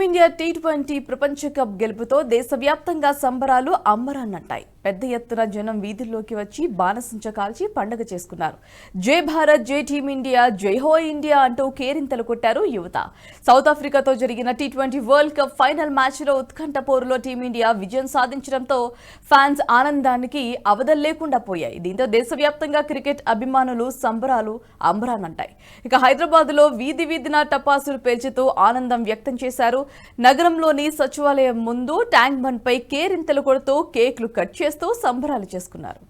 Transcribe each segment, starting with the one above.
Team India T20 ప్రపంచ cup గెలుపుతో దేశవ్యాప్తంగా సంబరాలు అంబరాన్నంటాయి. పెద్ద ఎత్తున జనం వీధుల్లోకి వచ్చి బాణసంచ కాల్చి పండుగ చేసుకున్నారు. జై భారత్, జై టీమిండియా, జై హో ఇండియా అంటూ కేరింతలు కొట్టారు యువత. సౌత్ ఆఫ్రికాతో జరిగిన టీ20 వరల్డ్ కప్ ఫైనల్ మ్యాచ్లో ఉత్కంఠ పోరులో టీమిండియా విజయం సాధించడంతో ఫ్యాన్స్ ఆనందానికి అవధుల్లేకుండా పోయాయి. దీంతో దేశవ్యాప్తంగా క్రికెట్ అభిమానులు సంబరాలు అంబరాన్నంటాయి. ఇక హైదరాబాద్లో వీధి వీధిన టపాసులు పేల్చుతూ ఆనందం వ్యక్తం చేశారు. నగరంలోని సచివాలయం ముందు ట్యాంక్ బండ్ పై కేరింతలు కొడుతూ కేక్లు కట్ చేస్తూ సంబరాలు చేసుకున్నారు.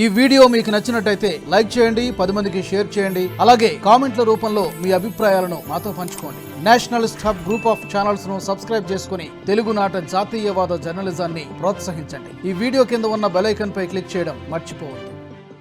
ఈ వీడియో మీకు నచ్చినట్టయితే లైక్ చేయండి, 10 మందికి షేర్ చేయండి. అలాగే కామెంట్ల రూపంలో మీ అభిప్రాయాలను మాతో పంచుకోండి. Nationalist hub group of channels ను సబ్స్క్రైబ్ చేసుకుని తెలుగునాట జాతీయవాద జర్నలిజాన్ని ప్రోత్సహించండి. ఈ వీడియో కింద ఉన్న బెల్ ఐకాన్ పై క్లిక్ చేయడం మర్చిపోవద్దు.